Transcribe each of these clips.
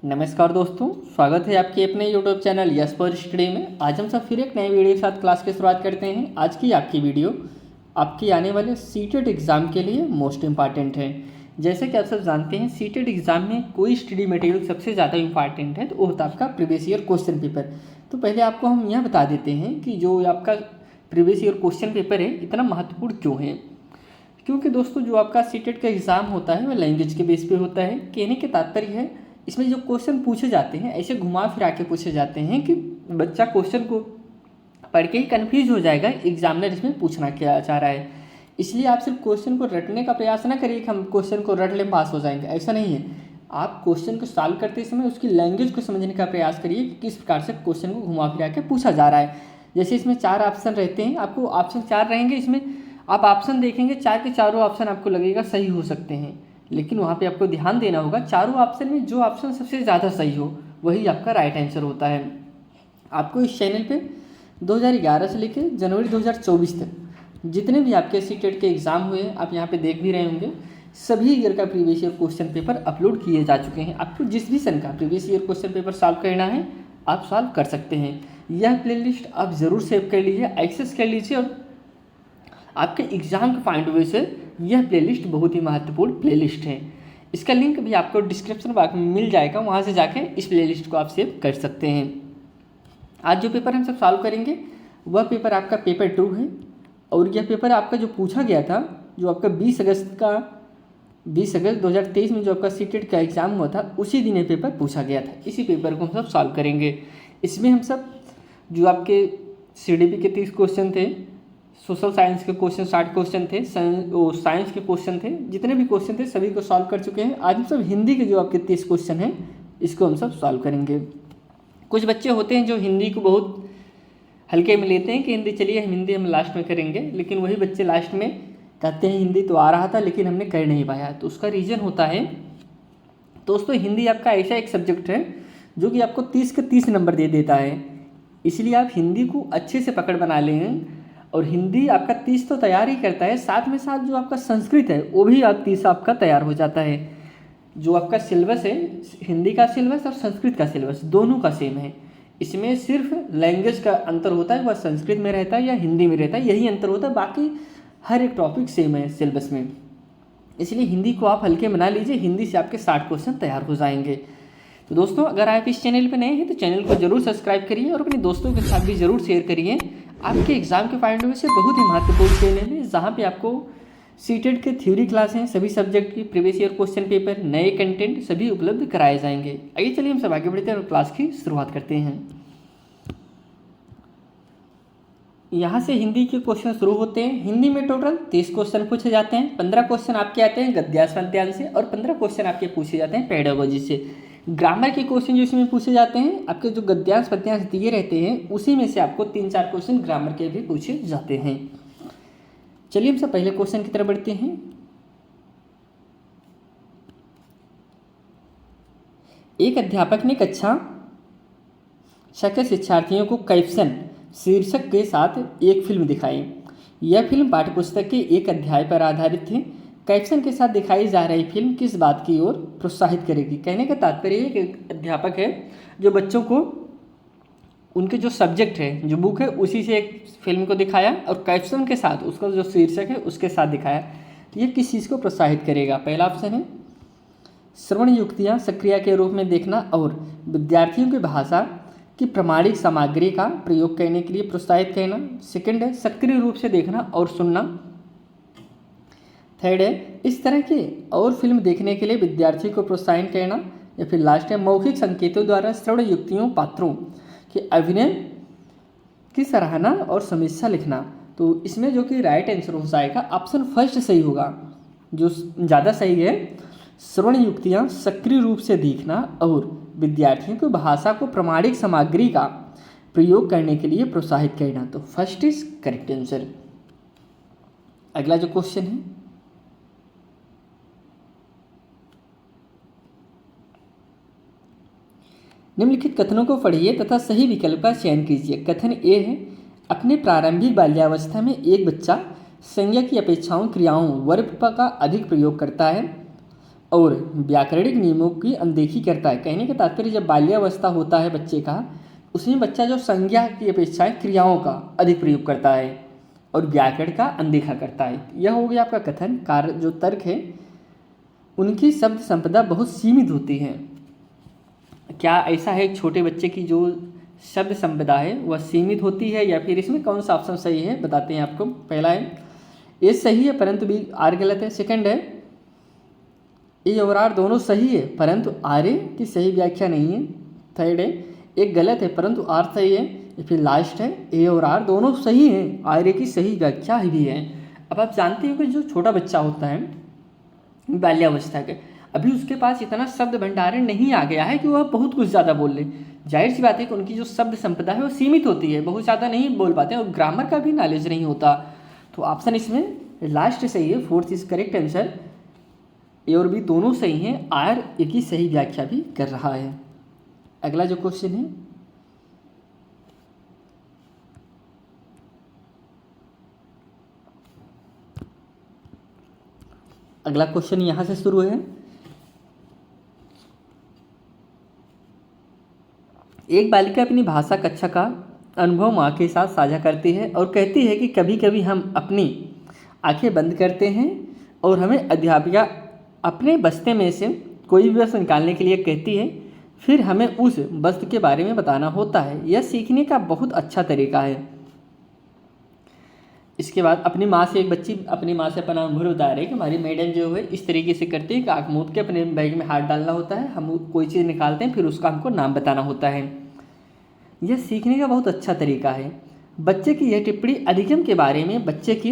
नमस्कार दोस्तों, स्वागत है आपके अपने YouTube channel yes for study में। आज हम सब फिर एक नई वीडियो के साथ क्लास की शुरुआत करते हैं। आज की आपकी वीडियो आपकी आने वाले सीटेट एग्ज़ाम के लिए मोस्ट इम्पॉर्टेंट है। जैसे कि आप सब जानते हैं, सीटेट एग्ज़ाम में कोई स्टडी मटेरियल सबसे ज़्यादा इंपॉर्टेंट है तो वो होता है आपका प्रीवियस ईयर क्वेश्चन पेपर। तो पहले आपको हम यह बता देते हैं कि जो आपका प्रीवियस ईयर क्वेश्चन पेपर है इतना महत्वपूर्ण क्यों है। क्योंकि दोस्तों जो आपका सीटेट का एग्ज़ाम होता है वह लैंग्वेज के बेस पे होता है। कहने के तात्पर्य है इसमें जो क्वेश्चन पूछे जाते हैं ऐसे घुमा फिरा के पूछे जाते हैं कि बच्चा क्वेश्चन को पढ़ के ही कन्फ्यूज हो जाएगा एग्जामिनर इसमें पूछना क्या चाह रहा है। इसलिए आप सिर्फ क्वेश्चन को रटने का प्रयास ना करिए कि हम क्वेश्चन को रट लें पास हो जाएंगे, ऐसा नहीं है। आप क्वेश्चन को सॉल्व करते समय उसकी लैंग्वेज को समझने का प्रयास करिए कि किस प्रकार से क्वेश्चन को घुमा फिरा के पूछा जा रहा है। जैसे इसमें 4 ऑप्शन रहते हैं, आपको ऑप्शन 4 रहेंगे, इसमें आप ऑप्शन देखेंगे 4 के चारों ऑप्शन आपको लगेगा सही हो सकते हैं, लेकिन वहाँ पे आपको ध्यान देना होगा चारों ऑप्शन में जो ऑप्शन सबसे ज़्यादा सही हो वही आपका राइट आंसर होता है। आपको इस चैनल पे 2011 से लेकर जनवरी 2024 तक जितने भी आपके सीटेट के एग्ज़ाम हुए आप यहाँ पे देख भी रहे होंगे, सभी ईयर का previous year question paper upload किए जा चुके हैं। आपको जिस भी सन का previous year question paper solve करना है आप सॉल्व कर सकते हैं। यह प्लेलिस्ट आप ज़रूर सेव कर लीजिए, एक्सेस कर लीजिए, और आपके एग्ज़ाम के पॉइंट ऑफ व्यू से यह प्लेलिस्ट बहुत ही महत्वपूर्ण प्लेलिस्ट है। इसका लिंक भी आपको डिस्क्रिप्शन बॉक्स में मिल जाएगा, वहाँ से जाके इस प्लेलिस्ट को आप सेव कर सकते हैं। आज जो पेपर हम सब सॉल्व करेंगे वह पेपर आपका पेपर 2 है, और यह पेपर आपका जो पूछा गया था, जो आपका 20 अगस्त 2023 में जो आपका सीटेट का एग्ज़ाम हुआ था उसी दिन ये पेपर पूछा गया था। इसी पेपर को हम सब सॉल्व करेंगे। इसमें हम सब जो आपके CDP के 30 क्वेश्चन थे, सोशल साइंस के क्वेश्चन 60 क्वेश्चन थे, साइंस के क्वेश्चन थे, जितने भी क्वेश्चन थे सभी को सॉल्व कर चुके हैं। आज हम सब हिंदी के जो आपके 30 क्वेश्चन हैं इसको हम सब सॉल्व करेंगे। कुछ बच्चे होते हैं जो हिंदी को बहुत हल्के में लेते हैं कि हिंदी चलिए हम लास्ट में करेंगे, लेकिन वही बच्चे लास्ट में कहते हैं हिंदी तो आ रहा था लेकिन हमने कर नहीं पाया। तो उसका रीज़न होता है दोस्तों, हिंदी आपका ऐसा एक सब्जेक्ट है जो कि आपको 30 के 30 नंबर दे देता है। इसलिए आप हिंदी को अच्छे से पकड़ बना लें, और हिंदी आपका 30 तो तैयार ही करता है, साथ में साथ जो आपका संस्कृत है वो भी आप 30 आपका तैयार हो जाता है। जो आपका सिलेबस है, हिंदी का सिलेबस और संस्कृत का सिलेबस दोनों का सेम है। इसमें सिर्फ लैंग्वेज का अंतर होता है, वह संस्कृत में रहता है या हिंदी में रहता है, यही अंतर होता है, बाकी हर एक टॉपिक सेम है सिलेबस में। इसलिए हिंदी को आप हल्के बना लीजिए, हिंदी से आपके 60 क्वेश्चन तैयार हो जाएंगे। तो दोस्तों, अगर आप इस चैनल पर नए हैं तो चैनल को जरूर सब्सक्राइब करिए और अपने दोस्तों के साथ भी ज़रूर शेयर करिए। आपके एग्ज़ाम के पॉइंट ऑफ व्यू से बहुत ही महत्वपूर्ण चैनल है, जहाँ पे आपको सीटेट के थ्योरी क्लास हैं, सभी सब्जेक्ट की प्रीवियस ईयर क्वेश्चन पेपर, नए कंटेंट सभी उपलब्ध कराए जाएंगे। आइए चलिए हम सब आगे बढ़ते हैं और क्लास की शुरुआत करते हैं। यहाँ से हिंदी के क्वेश्चन शुरू होते हैं। हिंदी में टोटल 30 क्वेश्चन पूछे जाते हैं। 15 क्वेश्चन आपके आते हैं गद्यांश पद्यांश से, और 15 क्वेश्चन आपके पूछे जाते हैं पेडागोजी से। ग्रामर के क्वेश्चन जो इसमें पूछे जाते हैं, आपके जो गद्यांश पद्यांश दिए रहते हैं उसी में से आपको 3-4 क्वेश्चन ग्रामर के भी पूछे जाते हैं। चलिए हम सब पहले क्वेश्चन की तरफ बढ़ते हैं। एक अध्यापक ने कक्षा के शिक्षार्थियों को कैप्शन शीर्षक के साथ एक फिल्म दिखाई। यह फिल्म पाठ्यपुस्तक के एक अध्याय पर आधारित थी। कैप्शन के साथ दिखाई जा रही फिल्म किस बात की ओर प्रोत्साहित करेगी। कहने का तात्पर्य है कि अध्यापक है जो बच्चों को उनके जो सब्जेक्ट है, जो बुक है, उसी से एक फिल्म को दिखाया और कैप्शन के साथ उसका जो शीर्षक है उसके साथ दिखाया। तो ये किस चीज़ को प्रोत्साहित करेगा। पहला ऑप्शन है श्रवण युक्तियाँ सक्रिय के रूप में देखना और विद्यार्थियों की भाषा की प्रमाणिक सामग्री का प्रयोग करने के लिए प्रोत्साहित करना। सेकंड है सक्रिय रूप से देखना और सुनना। थर्ड है इस तरह की और फिल्म देखने के लिए विद्यार्थी को प्रोत्साहित करना। या फिर लास्ट है मौखिक संकेतों द्वारा श्रवण युक्तियों पात्रों के अभिनय की सराहना और समीक्षा लिखना। तो इसमें जो कि राइट आंसर हो जाएगा ऑप्शन फर्स्ट सही होगा, जो ज़्यादा सही है। श्रवण युक्तियाँ सक्रिय रूप से देखना और विद्यार्थियों को भाषा को प्रमाणिक सामग्री का प्रयोग करने के लिए प्रोत्साहित करना। तो फर्स्ट इज करेक्ट आंसर। अगला जो क्वेश्चन है, निम्नलिखित कथनों को पढ़िए तथा सही विकल्प का चयन कीजिए। कथन ए है अपने प्रारंभिक बाल्यावस्था में एक बच्चा संज्ञा की अपेक्षाओं क्रियाओं वर्ब का अधिक प्रयोग करता है। और व्याकरणिक नियमों की अनदेखी करता है। कहने का तात्पर्य जब बाल्यावस्था होता है बच्चे का, उसमें बच्चा जो संज्ञा की अपेक्षाएं क्रियाओं का अधिक प्रयोग करता है और व्याकरण का अनदेखा करता है। यह हो गया आपका कथन। कार्य जो तर्क है उनकी शब्द संपदा बहुत सीमित होती है। क्या ऐसा है छोटे बच्चे की जो शब्द संपदा है वह सीमित होती है, या फिर इसमें कौन सा ऑप्शन सही है बताते हैं आपको। पहला है ए सही है परंतु बी आर गलत है। सेकंड है ए और आर दोनों सही है परंतु आर ए की सही व्याख्या नहीं है। थर्ड है एक गलत है परंतु आर सही है। या फिर लास्ट है ए और आर दोनों सही हैं, आर ए की सही व्याख्या भी है। अब आप जानते हो कि जो छोटा बच्चा होता है बाल्यावस्था के, अभी उसके पास इतना शब्द भंडारण नहीं आ गया है कि वह बहुत कुछ ज़्यादा बोल ले। जाहिर सी बात है कि उनकी जो शब्द संपदा है वो सीमित होती है, बहुत ज़्यादा नहीं बोल पाते हैं और ग्रामर का भी नॉलेज नहीं होता। तो ऑप्शन इसमें लास्ट सही है, फोर्थ इज करेक्ट आंसर। ए और बी दोनों सही हैं, आर ए की सही व्याख्या भी कर रहा है। अगला जो क्वेश्चन है, अगला क्वेश्चन यहाँ से शुरू है। एक बालिका अपनी भाषा कक्षा का अनुभव माँ के साथ साझा करती है और कहती है कि कभी कभी हम अपनी आंखें बंद करते हैं और हमें अध्यापिका अपने बस्ते में से कोई भी वस्तु निकालने के लिए कहती है, फिर हमें उस वस्तु के बारे में बताना होता है। यह सीखने का बहुत अच्छा तरीका है। इसके बाद अपनी माँ से एक बच्ची अपनी माँ से अपना अनुभव बता रही है कि हमारी मैडम जो है इस तरीके से करती है कि आँख मूंद के अपने बैग में हाथ डालना होता है, हम कोई चीज़ निकालते हैं फिर उसका हमको नाम बताना होता है। यह सीखने का बहुत अच्छा तरीका है। बच्चे की यह टिप्पणी अधिगम के बारे में बच्चे की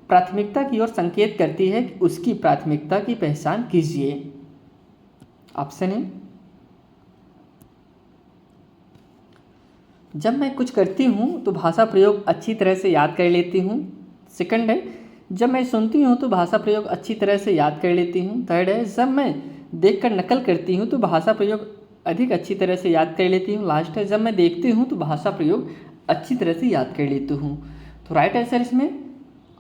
प्राथमिकता की ओर संकेत करती है कि उसकी प्राथमिकता की पहचान कीजिए। ऑप्शन है जब मैं कुछ करती हूँ तो भाषा प्रयोग अच्छी तरह से याद कर लेती हूँ। सेकंड है जब मैं सुनती हूँ तो भाषा प्रयोग अच्छी तरह से याद कर लेती हूँ। थर्ड है जब मैं देखकर नकल करती हूँ तो भाषा प्रयोग अधिक अच्छी तरह से याद कर लेती हूँ। लास्ट है जब मैं देखती हूँ तो भाषा प्रयोग अच्छी तरह से याद कर लेती हूँ। तो राइट आंसर इसमें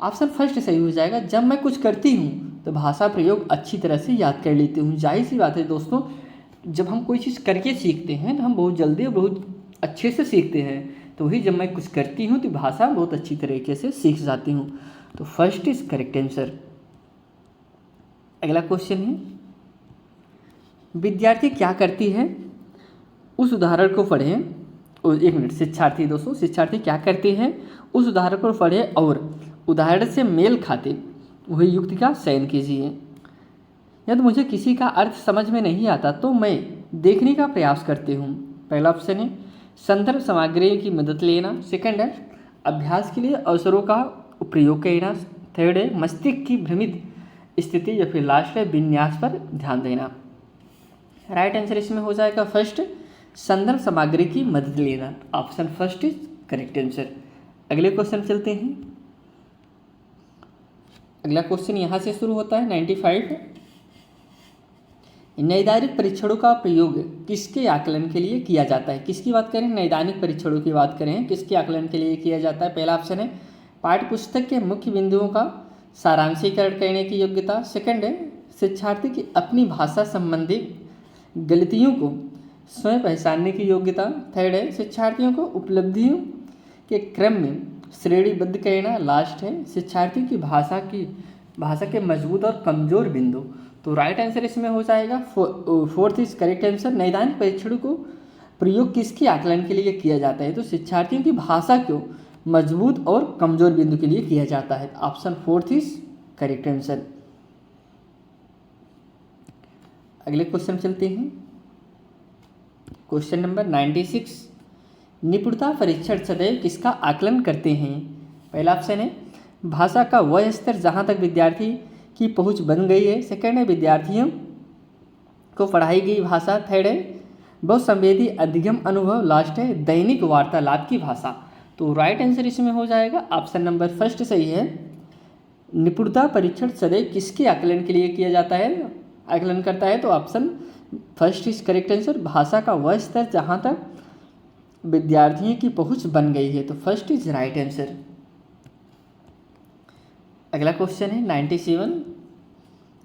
ऑप्शन फर्स्ट सही हो जाएगा। जब मैं कुछ करती हूँ तो भाषा प्रयोग अच्छी तरह से याद कर लेती हूँ। जाहिर सी बात है दोस्तों, जब हम कोई चीज़ करके सीखते हैं तो हम बहुत जल्दी और बहुत अच्छे से सीखते हैं। तो वही जब मैं कुछ करती हूँ तो भाषा बहुत अच्छी तरीके से सीख जाती हूँ। तो फर्स्ट इज करेक्ट आंसर। अगला क्वेश्चन है विद्यार्थी क्या करती है उस उदाहरण को पढ़ें। एक मिनट, शिक्षार्थी दोस्तों, शिक्षार्थी क्या करती है उस उदाहरण को पढ़ें और उदाहरण से मेल खाते वही युक्ति का चयन कीजिए। यदि मुझे किसी का अर्थ समझ में नहीं आता तो मैं देखने का प्रयास करती हूँ। पहला ऑप्शन है संदर्भ सामग्री की मदद लेना। सेकंड है अभ्यास के लिए अवसरों का प्रयोग करना। थर्ड है मस्तिष्क की भ्रमित स्थिति, या फिर लास्ट है विन्यास पर ध्यान देना। राइट आंसर इसमें हो जाएगा फर्स्ट, संदर्भ सामग्री की मदद लेना। Option first is correct answer. अगले क्वेश्चन चलते हैं। अगला क्वेश्चन यहाँ से शुरू होता है 95। नैदानिक परीक्षणों का प्रयोग किसके आकलन के लिए किया जाता है। किसकी बात करें, नैदानिक परीक्षणों की बात करें, किसके आकलन के लिए किया जाता है। पहला ऑप्शन है पाठ्यपुस्तक के मुख्य बिंदुओं का सारांशीकरण करने की योग्यता। सेकंड है शिक्षार्थी की अपनी भाषा संबंधी गलतियों को स्वयं पहचानने की योग्यता। थर्ड है शिक्षार्थियों को उपलब्धियों के क्रम में श्रेणीबद्ध करना। लास्ट है शिक्षार्थी की भाषा के मजबूत और कमजोर बिंदु। तो राइट आंसर इसमें हो जाएगा फोर्थ इज करेक्ट आंसर। नैदानिक परीक्षणों को प्रयोग किसके आकलन के लिए किया जाता है, तो शिक्षार्थियों की भाषा को मजबूत और कमजोर बिंदु के लिए किया जाता है। Option fourth is correct answer. अगले क्वेश्चन चलते हैं। Question number 96। निपुणता परीक्षण सदैव किसका आकलन करते हैं। पहला ऑप्शन है भाषा का वह स्तर जहाँ तक विद्यार्थी की पहुँच बन गई है। सेकंड है विद्यार्थियों को पढ़ाई गई भाषा। थर्ड है बहुसंवेदी अधिगम अनुभव। लास्ट है दैनिक वार्तालाप की भाषा। तो राइट आंसर इसमें हो जाएगा ऑप्शन नंबर फर्स्ट सही है। निपुणता परीक्षण सदैव किसके आकलन के लिए किया जाता है, आकलन करता है, तो option first is correct answer. भाषा का वह स्तर जहाँ तक विद्यार्थियों की पहुँच बन गई है, तो फर्स्ट इज राइट आंसर। अगला क्वेश्चन है 97।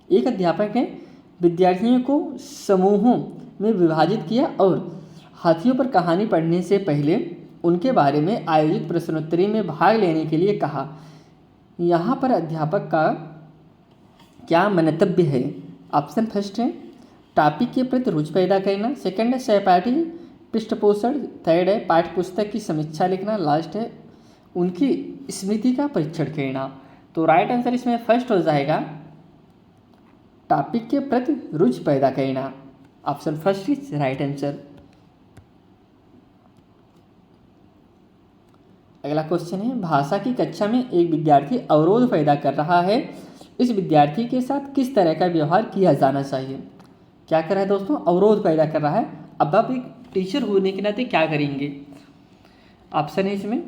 एक अध्यापक ने विद्यार्थियों को समूहों में विभाजित किया और हाथियों पर कहानी पढ़ने से पहले उनके बारे में आयोजित प्रश्नोत्तरी में भाग लेने के लिए कहा। यहाँ पर अध्यापक का क्या मंतव्य है? ऑप्शन फर्स्ट है टॉपिक के प्रति रुचि पैदा करना, सेकंड है सहपाठी पृष्ठपोषण, थर्ड है पाठ्य पुस्तक की समीक्षा लिखना, लास्ट है उनकी स्मृति का परीक्षण करना। तो राइट आंसर इसमें फर्स्ट हो जाएगा टॉपिक के प्रति रुचि पैदा करना। Option first is right answer. अगला क्वेश्चन है भाषा की कक्षा में एक विद्यार्थी अवरोध पैदा कर रहा है, इस विद्यार्थी के साथ किस तरह का व्यवहार किया जाना चाहिए? क्या कर रहा है दोस्तों? अवरोध पैदा कर रहा है। अब आप एक टीचर होने के नाते क्या करेंगे? ऑप्शन है इसमें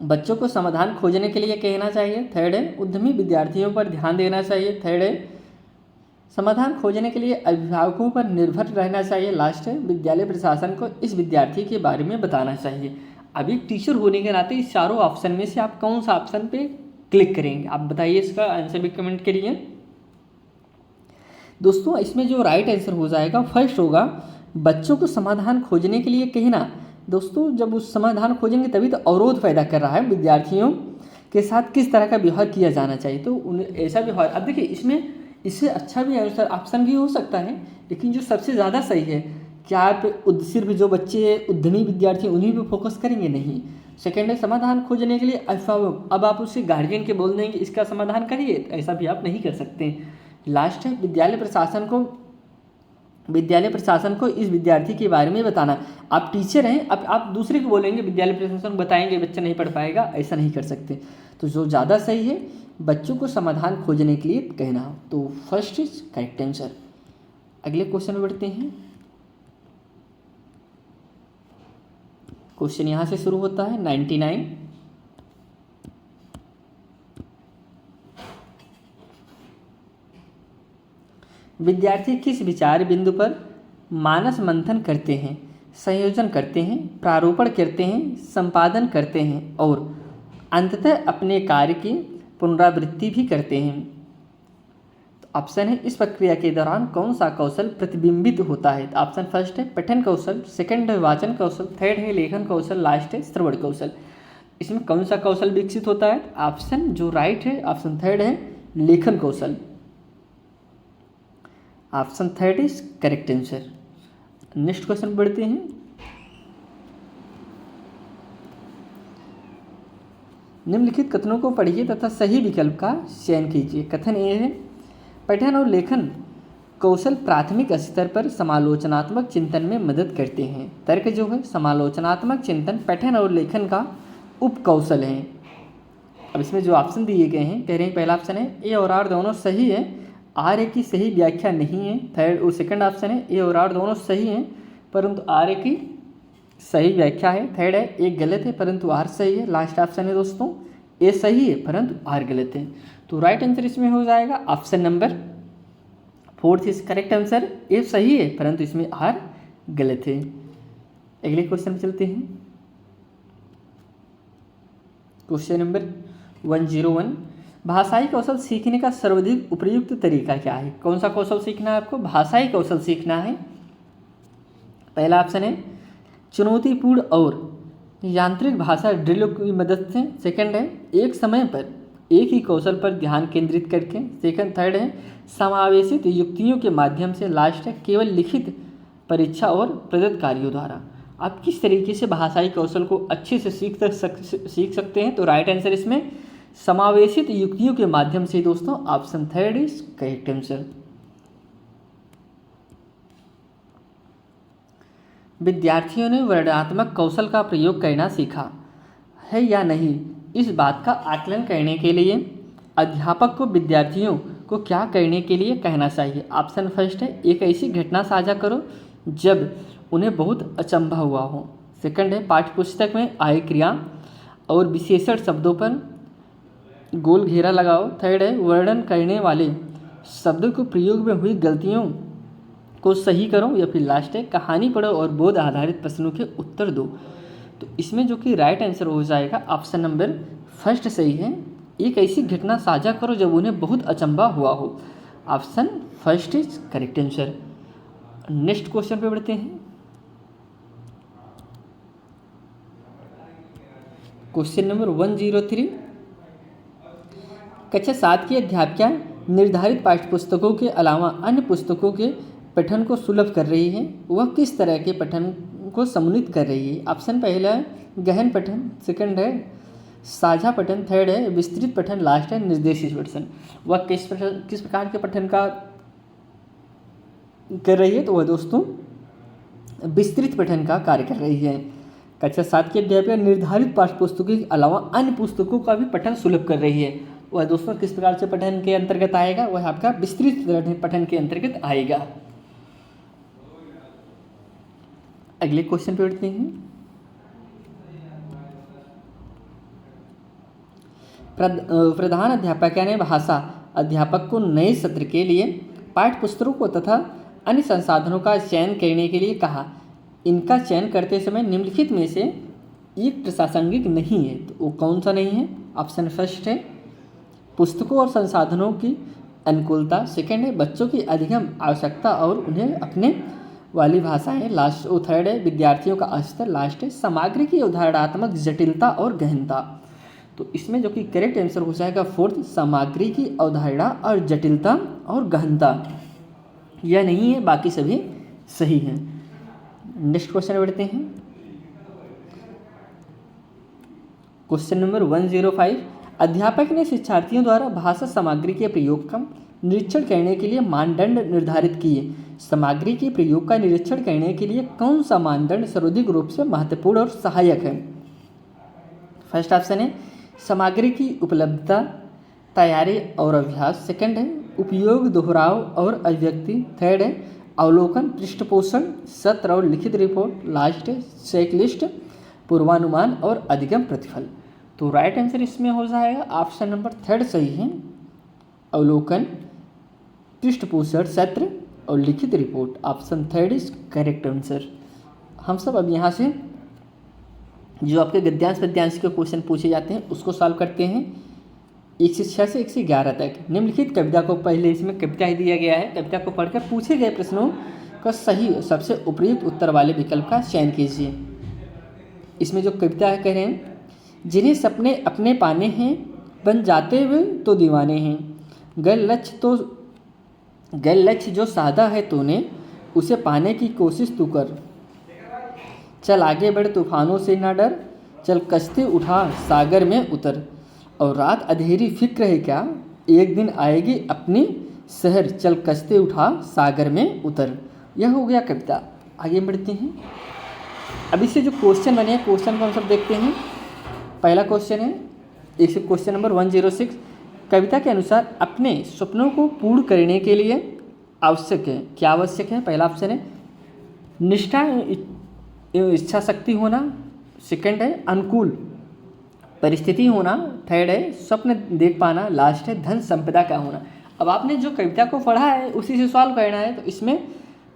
बच्चों को समाधान खोजने के लिए कहना चाहिए, थर्ड है उद्यमी विद्यार्थियों पर ध्यान देना चाहिए, थर्ड है समाधान खोजने के लिए अभिभावकों पर निर्भर रहना चाहिए, लास्ट है विद्यालय प्रशासन को इस विद्यार्थी के बारे में बताना चाहिए। अब एक टीचर होने के नाते इस चारों ऑप्शन में से आप कौन सा ऑप्शन पे क्लिक करेंगे? आप बताइए, इसका आंसर भी कमेंट करिए दोस्तों। इसमें जो राइट आंसर हो जाएगा फर्स्ट होगा बच्चों को समाधान खोजने के लिए कहना। दोस्तों जब उस समाधान खोजेंगे तभी तो अवरोध पैदा कर रहा है, विद्यार्थियों के साथ किस तरह का व्यवहार किया जाना चाहिए, तो उन्हें ऐसा व्यवहार। अब देखिए इसमें इससे अच्छा भी आंसर ऑप्शन भी हो सकता है, लेकिन जो सबसे ज़्यादा सही है, क्या आप सिर्फ जो बच्चे उद्यमी विद्यार्थी उन्हीं पे फोकस करेंगे? नहीं। सेकेंड है समाधान खोजने के लिए अभिभावक, अब आप उससे गार्जियन के बोल देंगे इसका समाधान करिए, ऐसा भी आप नहीं कर सकते। लास्ट है विद्यालय प्रशासन को इस विद्यार्थी के बारे में बताना। आप टीचर हैं, अब आप दूसरे को बोलेंगे विद्यालय प्रशासन को बताएंगे बच्चा नहीं पढ़ पाएगा, ऐसा नहीं कर सकते। तो जो ज़्यादा सही है बच्चों को समाधान खोजने के लिए कहना, तो फर्स्ट इज करेक्ट आंसर। अगले क्वेश्चन में बढ़ते हैं। क्वेश्चन यहाँ से शुरू होता है 99। विद्यार्थी किस विचार बिंदु पर मानस मंथन करते हैं, संयोजन करते हैं, प्रारूपण करते हैं, संपादन करते हैं और अंततः अपने कार्य की पुनरावृत्ति भी करते हैं? तो ऑप्शन है इस प्रक्रिया के दौरान कौन सा कौशल प्रतिबिंबित होता है? तो ऑप्शन फर्स्ट है पठन कौशल, सेकंड है वाचन कौशल, थर्ड है लेखन कौशल, लास्ट है श्रवण कौशल। इसमें कौन सा कौशल विकसित होता है? ऑप्शन जो राइट है ऑप्शन थर्ड है लेखन कौशल। Option third is correct answer. Next question बढ़ते हैं। निम्नलिखित कथनों को पढ़िए तथा सही विकल्प का चयन कीजिए। कथन ए है पठन और लेखन कौशल प्राथमिक स्तर पर समालोचनात्मक चिंतन में मदद करते हैं। तर्क जो है समालोचनात्मक चिंतन पठन और लेखन का उपकौशल है। अब इसमें जो ऑप्शन दिए गए हैं, कह रहे हैं पहला ऑप्शन है ए और आर दोनों सही है, आर ए की सही व्याख्या नहीं है। थर्ड और सेकंड ऑप्शन है ए और आर दोनों सही हैं परंतु आर ए की सही व्याख्या है। थर्ड है एक गलत है परंतु आर सही है। लास्ट ऑप्शन है दोस्तों ए सही है परंतु आर गलत है। तो राइट आंसर इसमें हो जाएगा option number fourth is correct answer. A सही है परंतु इसमें आर गलत है। अगले क्वेश्चन में चलते हैं। क्वेश्चन नंबर 101 भाषाई कौशल सीखने का सर्वाधिक उपयुक्त तरीका क्या है? कौन सा कौशल सीखना है आपको? भाषाई कौशल सीखना है। पहला ऑप्शन है चुनौतीपूर्ण और यांत्रिक भाषा ड्रिल की मदद से। सेकंड है एक समय पर एक ही कौशल पर ध्यान केंद्रित करके। सेकंड थर्ड है समावेशित युक्तियों के माध्यम से। लास्ट है केवल लिखित परीक्षा और प्रदत्त कार्यों द्वारा। आप किस तरीके से भाषाई कौशल को अच्छे से सीख सकते हैं? तो राइट आंसर इसमें समावेशित युक्तियों के माध्यम से दोस्तों। Option third is correct answer. विद्यार्थियों ने वर्णनात्मक कौशल का प्रयोग करना सीखा है या नहीं, इस बात का आकलन करने के लिए अध्यापक को विद्यार्थियों को क्या करने के लिए कहना चाहिए? ऑप्शन फर्स्ट है एक ऐसी घटना साझा करो जब उन्हें बहुत अचंभा हुआ हो। सेकंड है पाठ्यपुस्तक में आए क्रिया और विशेषण शब्दों पर गोल घेरा लगाओ। थर्ड है वर्णन करने वाले शब्दों को प्रयोग में हुई गलतियों को सही करो। या फिर लास्ट है कहानी पढ़ो और बोध आधारित प्रश्नों के उत्तर दो। तो इसमें जो कि राइट आंसर हो जाएगा ऑप्शन नंबर फर्स्ट सही है। एक ऐसी घटना साझा करो जब उन्हें बहुत अचंभा हुआ हो। Option first is correct answer. Next question पे बढ़ते हैं। Question number 103। कक्षा 7 की अध्यापिका निर्धारित पाठ्य पुस्तकों के अलावा अन्य पुस्तकों के पठन को सुलभ कर रही है। वह किस तरह के पठन को सम्मिलित कर रही है? ऑप्शन पहला है गहन पठन, सेकंड है साझा पठन, थर्ड है विस्तृत पठन, लास्ट है निर्देशित पठन। वह किस प्रकार के पठन का कर रही है? तो वह दोस्तों विस्तृत पठन का कार्य कर रही है। कक्षा 7 की अध्यापिका निर्धारित पाठ्य पुस्तकों के अलावा अन्य पुस्तकों का भी पठन सुलभ कर रही है। वह दोस्तों किस प्रकार से पठन के अंतर्गत आएगा? वह आपका विस्तृत पठन के अंतर्गत आएगा। अगले क्वेश्चन पे उठते हैं। प्रधान अध्यापिका ने भाषा अध्यापक को नए सत्र के लिए पाठ्य पुस्तकों को तथा अन्य संसाधनों का चयन करने के लिए कहा। इनका चयन करते समय निम्नलिखित में से एक प्रासंगिक नहीं है, तो वो कौन सा नहीं है? ऑप्शन फर्स्ट है पुस्तकों और संसाधनों की अनुकूलता, सेकंड है बच्चों की अधिगम आवश्यकता और उन्हें अपने वाली भाषाएं, लास्ट और थर्ड है विद्यार्थियों का स्तर, लास्ट है सामग्री की उदाहरणात्मक जटिलता और गहनता। तो इसमें जो कि करेक्ट आंसर हो जाएगा फोर्थ, सामग्री की अवधारणा और जटिलता और गहनता। यह नहीं है, बाकी सभी सही हैं। नेक्स्ट क्वेश्चन बढ़ते हैं। Question number 105। अध्यापक ने शिक्षार्थियों द्वारा भाषा सामग्री के प्रयोग का निरीक्षण करने के लिए मानदंड निर्धारित किए। सामग्री के प्रयोग का निरीक्षण करने के लिए कौन सा मानदंड सर्वाधिक रूप से महत्वपूर्ण और सहायक है? फर्स्ट ऑप्शन है सामग्री की उपलब्धता, तैयारी और अभ्यास, सेकंड है उपयोग, दोहराव और अभिव्यक्ति, थर्ड है अवलोकन, पृष्ठपोषण, सत्र और लिखित रिपोर्ट, लास्ट है चेकलिस्ट, पूर्वानुमान और अधिगम प्रतिफल। तो राइट आंसर इसमें हो जाएगा ऑप्शन नंबर थर्ड सही है, अवलोकन, पृष्ठपोषण, सत्र और लिखित report. Option third is correct answer. हम सब अब यहाँ से जो आपके गद्यांश पद्यांश के क्वेश्चन पूछे जाते हैं उसको सॉल्व करते हैं 1 से 6 से 1 से 11 तक। निम्नलिखित कविता को, पहले इसमें कविता ही दिया गया है, कविता को पढ़कर पूछे गए प्रश्नों का सही सबसे उपयुक्त उत्तर वाले विकल्प का चयन कीजिए। इसमें जो कविता है कह रहे हैं, जिन्हें सपने अपने पाने हैं बन जाते हुए तो दीवाने हैं, गए लक्ष्य जो साधा है तूने उसे पाने की कोशिश तू कर, चल आगे बढ़ तूफानों से ना डर, चल कश्ती उठा सागर में उतर, और रात अंधेरी फिक्र है क्या, एक दिन आएगी अपनी शहर, चल कश्ती उठा सागर में उतर। यह हो गया कविता। आगे बढ़ते हैं। अब इससे जो क्वेश्चन बने हैं क्वेश्चन को हम सब देखते हैं। पहला क्वेश्चन है एक क्वेश्चन नंबर 106। कविता के अनुसार अपने सपनों को पूर्ण करने के लिए आवश्यक है, क्या आवश्यक है? पहला ऑप्शन है निष्ठा एवं इच्छा शक्ति होना, सेकंड है अनुकूल परिस्थिति होना, थर्ड है स्वप्न देख पाना, लास्ट है धन संपदा का होना। अब आपने जो कविता को पढ़ा है उसी से सॉल्व करना है, तो इसमें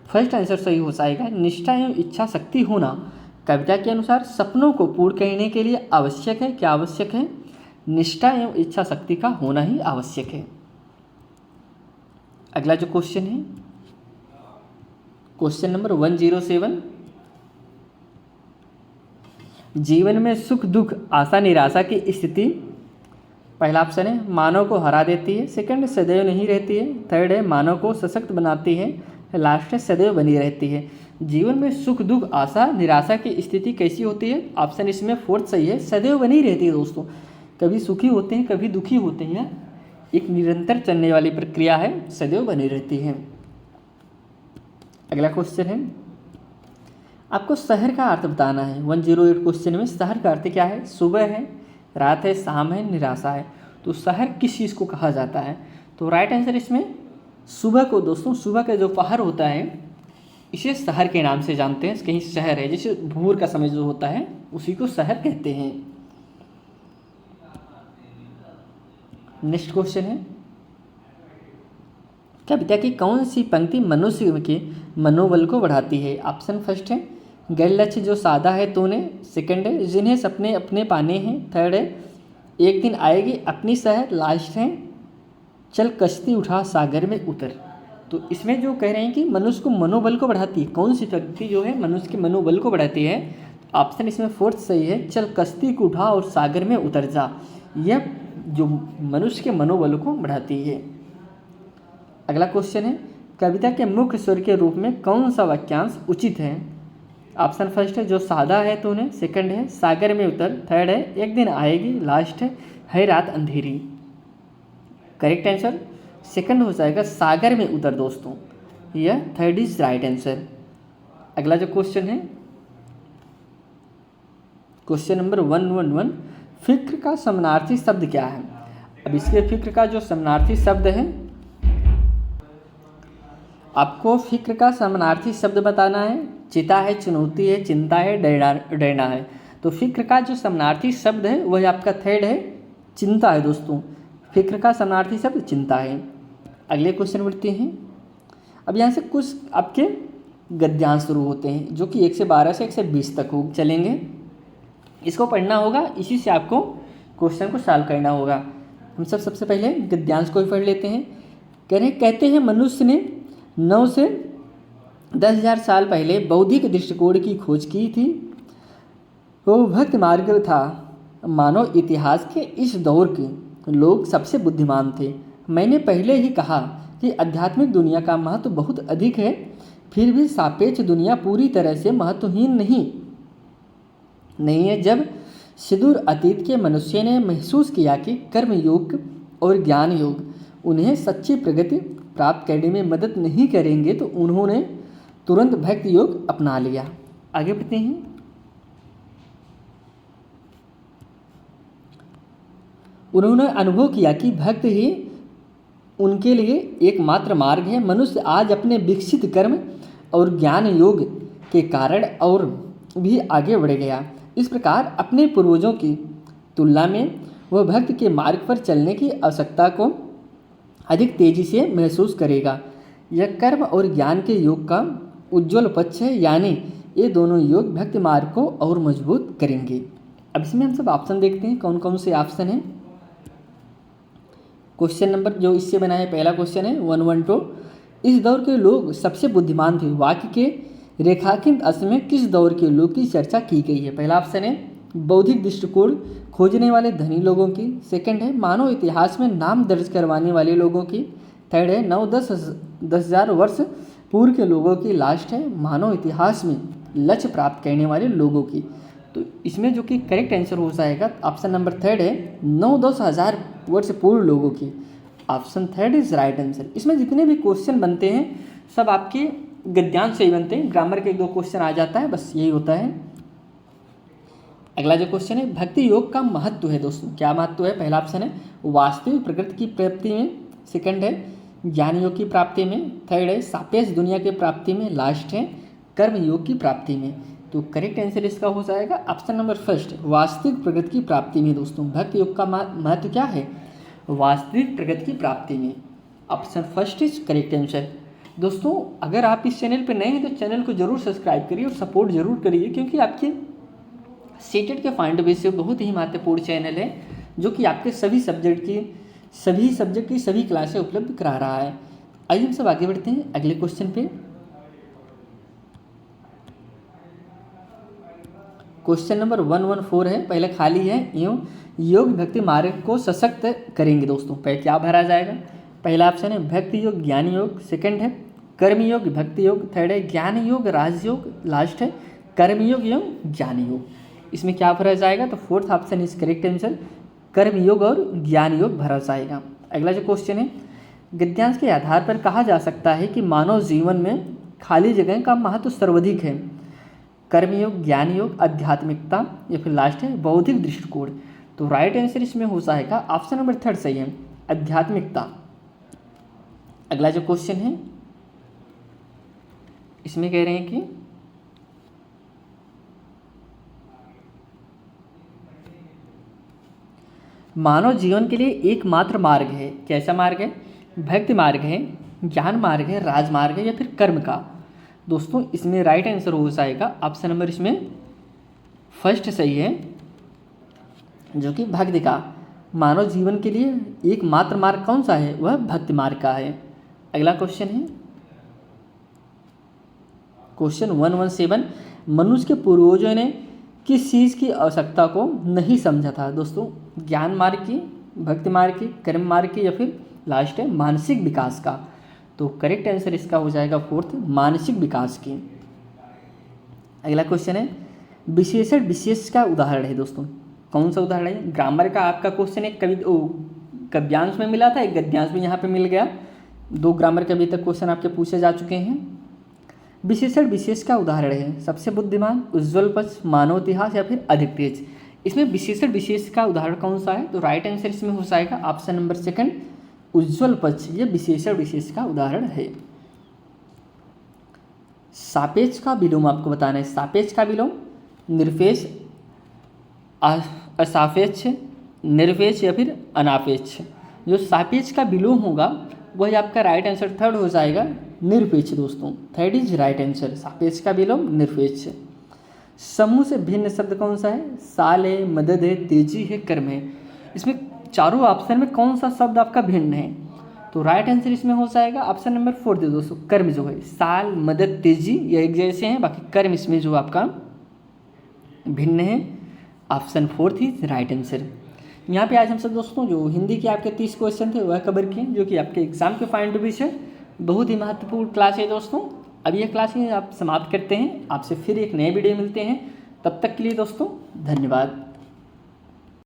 फर्स्ट आंसर सही हो जाएगा, निष्ठा एवं इच्छा शक्ति होना कविता के अनुसार सपनों को पूर्ण करने के लिए आवश्यक है। क्या आवश्यक है? निष्ठा एवं इच्छा शक्ति का होना ही आवश्यक है। अगला जो क्वेश्चन है क्वेश्चन नंबर 107। जीवन में सुख दुख आशा निराशा की स्थिति, पहला ऑप्शन है मानव को हरा देती है, सेकंड सदैव नहीं रहती है, थर्ड है मानव को सशक्त बनाती है, लास्ट है सदैव बनी रहती है। जीवन में सुख दुख आशा निराशा की स्थिति कैसी होती है? ऑप्शन इसमें फोर्थ सही है, सदैव बनी रहती है। दोस्तों कभी सुखी होते हैं कभी दुखी होते हैं, एक निरंतर चलने वाली प्रक्रिया है, सदैव बनी रहती है। अगला क्वेश्चन है आपको शहर का अर्थ बताना है। 108 क्वेश्चन में शहर का अर्थ क्या है? सुबह है, रात है, शाम है, निराशा है। तो शहर किस चीज़ को कहा जाता है? तो राइट आंसर इसमें सुबह को, दोस्तों सुबह का जो पहर होता है इसे शहर के नाम से जानते हैं। कहीं शहर है, जैसे भोर का समय जो होता है उसी को शहर कहते हैं। नेक्स्ट क्वेश्चन है कविता की कौन सी पंक्ति मनुष्य के मनोबल को बढ़ाती है? ऑप्शन फर्स्ट है गैर लक्ष्य जो साधा है तूने, सेकंड है जिन्हें सपने अपने पाने हैं, थर्ड है एक दिन आएगी अपनी शहर, लास्ट है चल कश्ती उठा सागर में उतर। तो इसमें जो कह रहे हैं कि मनुष्य को मनोबल को बढ़ाती है, कौन सी शक्ति जो है मनुष्य के मनोबल को बढ़ाती है? ऑप्शन इसमें फोर्थ सही है, चल कश्ती को उठा और सागर में उतर जा। यह जो मनुष्य के मनोबल को बढ़ाती है। अगला क्वेश्चन है, कविता के मुख्य स्वर के रूप में कौन सा वाक्यांश उचित है? ऑप्शन फर्स्ट है जो सादा है तूने, सेकंड है सागर में उतर, थर्ड है एक दिन आएगी, लास्ट है रात अंधेरी। करेक्ट आंसर सेकंड हो जाएगा सागर में उतर दोस्तों, यह थर्ड इज राइट आंसर। अगला जो क्वेश्चन है, क्वेश्चन नंबर 111, फिक्र का समानार्थी शब्द क्या है? अब इसके फिक्र का जो समानार्थी शब्द है, आपको फिक्र का समानार्थी शब्द बताना है। चिता है, चुनौती है, चिंता है, डरना है। तो फिक्र का जो समानार्थी शब्द है वह आपका थर्ड है, चिंता है दोस्तों। फिक्र का समानार्थी शब्द चिंता है। अगले क्वेश्चन बढ़ते हैं। अब यहाँ से कुछ आपके गद्यांश शुरू होते हैं जो कि 1 से 12 से 1 से 20 तक हो चलेंगे। इसको पढ़ना होगा, इसी से आपको क्वेश्चन को सॉल्व करना होगा। हम सबसे पहले गद्यांश को ही पढ़ लेते हैं। कहते हैं मनुष्य ने 9 से 10,000 साल पहले बौद्धिक दृष्टिकोण की खोज की थी। वो भक्त मार्ग था। मानव इतिहास के इस दौर के लोग सबसे बुद्धिमान थे। मैंने पहले ही कहा कि आध्यात्मिक दुनिया का महत्व बहुत अधिक है, फिर भी सापेक्ष दुनिया पूरी तरह से महत्वहीन नहीं है। जब सुदूर अतीत के मनुष्य ने महसूस किया कि कर्म योग और ज्ञान योग उन्हें सच्ची प्रगति प्राप्त करने में मदद नहीं करेंगे तो उन्होंने तुरंत भक्ति योग अपना लिया। आगे बढ़ते हैं। उन्होंने अनुभव किया कि भक्ति ही उनके लिए एकमात्र मार्ग है। मनुष्य आज अपने विकसित कर्म और ज्ञान योग के कारण और भी आगे बढ़ गया। इस प्रकार अपने पूर्वजों की तुलना में वह भक्ति के मार्ग पर चलने की आवश्यकता को अधिक तेजी से महसूस करेगा। यह कर्म और ज्ञान के योग का उज्ज्वल पक्ष है, यानी ये दोनों योग भक्ति मार्ग को और मजबूत करेंगे। अब इसमें हम सब ऑप्शन देखते हैं कौन कौन से ऑप्शन हैं। क्वेश्चन नंबर जो इससे बना है, पहला क्वेश्चन है 112, इस दौर के लोग सबसे बुद्धिमान थे। वाक्य के रेखांकित अंश में किस दौर के लोग की चर्चा की गई है? पहला ऑप्शन है बौद्धिक दृष्टिकोण खोजने वाले धनी लोगों की, सेकंड है मानव इतिहास में नाम दर्ज करवाने वाले लोगों की, थर्ड है 9-10,000 वर्ष पूर्व के लोगों की, लास्ट है मानव इतिहास में लक्ष्य प्राप्त करने वाले लोगों की। तो इसमें जो कि करेक्ट आंसर हो जाएगा ऑप्शन नंबर थर्ड है 9-10,000 वर्ष पूर्व लोगों की। Option third is right answer. इसमें जितने भी क्वेश्चन बनते हैं सब आपके गद्यांश से ही बनते हैं, ग्रामर के 1-2 क्वेश्चन आ जाता है, बस यही होता है। अगला जो क्वेश्चन है, भक्ति योग का महत्व है दोस्तों, क्या महत्व है? पहला ऑप्शन है वास्तविक प्रकृति की प्राप्ति में, सेकंड है ज्ञान योग की प्राप्ति में, थर्ड है सापेक्ष दुनिया की प्राप्ति में, लास्ट है कर्म योग की प्राप्ति में। तो करेक्ट आंसर इसका हो जाएगा ऑप्शन नंबर फर्स्ट, वास्तविक प्रगति की प्राप्ति में। दोस्तों भक्ति योग का महत्व क्या है? वास्तविक प्रगति की प्राप्ति में। Option first is correct answer. दोस्तों अगर आप इस चैनल पर नए हैं तो चैनल को जरूर सब्सक्राइब करिए और सपोर्ट जरूर करिए, क्योंकि आपके सीटेट के पॉइंट बेस से बहुत ही महत्वपूर्ण चैनल है जो कि आपके सभी सब्जेक्ट की सभी क्लासें उपलब्ध करा रहा है। आइए हम सब आगे बढ़ते हैं अगले क्वेश्चन पे। क्वेश्चन नंबर 114 है, पहले खाली है, योग भक्ति मार्ग को सशक्त करेंगे। दोस्तों पहले क्या भरा जाएगा? पहला ऑप्शन है भक्ति योग ज्ञान योग, सेकंड है कर्म योग भक्ति योग, थर्ड है ज्ञान योग राजयोग, लास्ट है कर्म योग एवं ज्ञान योग। इसमें क्या भरा जाएगा? तो fourth option is correct answer, कर्म योग और ज्ञान योग भरा जाएगा। अगला जो क्वेश्चन है, गद्यांश के आधार पर कहा जा सकता है कि मानव जीवन में खाली जगह का महत्व सर्वाधिक है। कर्मयोग, ज्ञान योग, आध्यात्मिकता या फिर लास्ट है बौद्धिक दृष्टिकोण। तो राइट आंसर इसमें हो जाएगा ऑप्शन नंबर थर्ड सही है, आध्यात्मिकता। अगला जो क्वेश्चन है इसमें कह रहे हैं कि मानव जीवन के लिए एकमात्र मार्ग है। कैसा मार्ग है? भक्ति मार्ग है, ज्ञान मार्ग है, राजमार्ग है या फिर कर्म का। दोस्तों इसमें राइट आंसर हो जाएगा ऑप्शन नंबर इसमें फर्स्ट सही है, जो कि भक्ति का मानव जीवन के लिए एकमात्र मार्ग कौन सा है? वह भक्ति मार्ग का है। अगला क्वेश्चन है क्वेश्चन 117, मनुष्य के पूर्वजों ने किस चीज़ की आवश्यकता को नहीं समझा था? दोस्तों, ज्ञान मार्ग की, भक्ति मार्ग की, कर्म मार्ग की, या फिर लास्ट है मानसिक विकास का। तो करेक्ट आंसर इसका हो जाएगा फोर्थ, मानसिक विकास की। अगला क्वेश्चन है विशेषण विशेष का उदाहरण है। दोस्तों, कौन सा उदाहरण है? ग्रामर का आपका क्वेश्चन एक काव्यांश में मिला था, एक गद्यांश में यहाँ पे मिल गया। 2 ग्रामर के अभी तक क्वेश्चन आपके पूछे जा चुके हैं। विशेषण विशेष का उदाहरण है सबसे बुद्धिमान, उज्ज्वल पक्ष, मानव इतिहास, या फिर अधिक तेज। इसमें विशेषण विशेष का उदाहरण कौन सा है? तो राइट आंसर इसमें हो जाएगा ऑप्शन नंबर सेकंड, उज्ज्वल पक्ष। ये विशेषण विशेष का उदाहरण है। सापेक्ष का विलोम आपको बताना है। सापेक्ष का विलोम निरपेक्ष, असापेक्ष, निरपेक्ष, या फिर अनापेक्ष। जो सापेक्ष का विलोम होगा वही आपका राइट आंसर थर्ड हो जाएगा, निरपेक्ष। दोस्तों, थर्ड इज राइट आंसर, सापेक्ष का विलोम निरपेक्ष। समूह से भिन्न शब्द कौन सा है? साल है, मदद है, तेजी है, कर्म है। इसमें चारों ऑप्शन में कौन सा शब्द आपका भिन्न है? तो राइट आंसर इसमें हो जाएगा ऑप्शन नंबर 4 दे दोस्तों, कर्म जो है। साल, मदद, तेजी ये एक जैसे हैं, बाकी कर्म इसमें जो आपका भिन्न है। ऑप्शन 4 थी राइट आंसर। यहाँ पे आज हम सब दोस्तों जो हिंदी के आपके 30 क्वेश्चन थे वह कवर किए, जो कि आपके एग्जाम के पॉइंट ऑफ व्यू से बहुत ही महत्वपूर्ण क्लास है। दोस्तों, अब यह क्लास ही आप समाप्त करते हैं। आपसे फिर एक नए वीडियो मिलते हैं। तब तक के लिए दोस्तों धन्यवाद।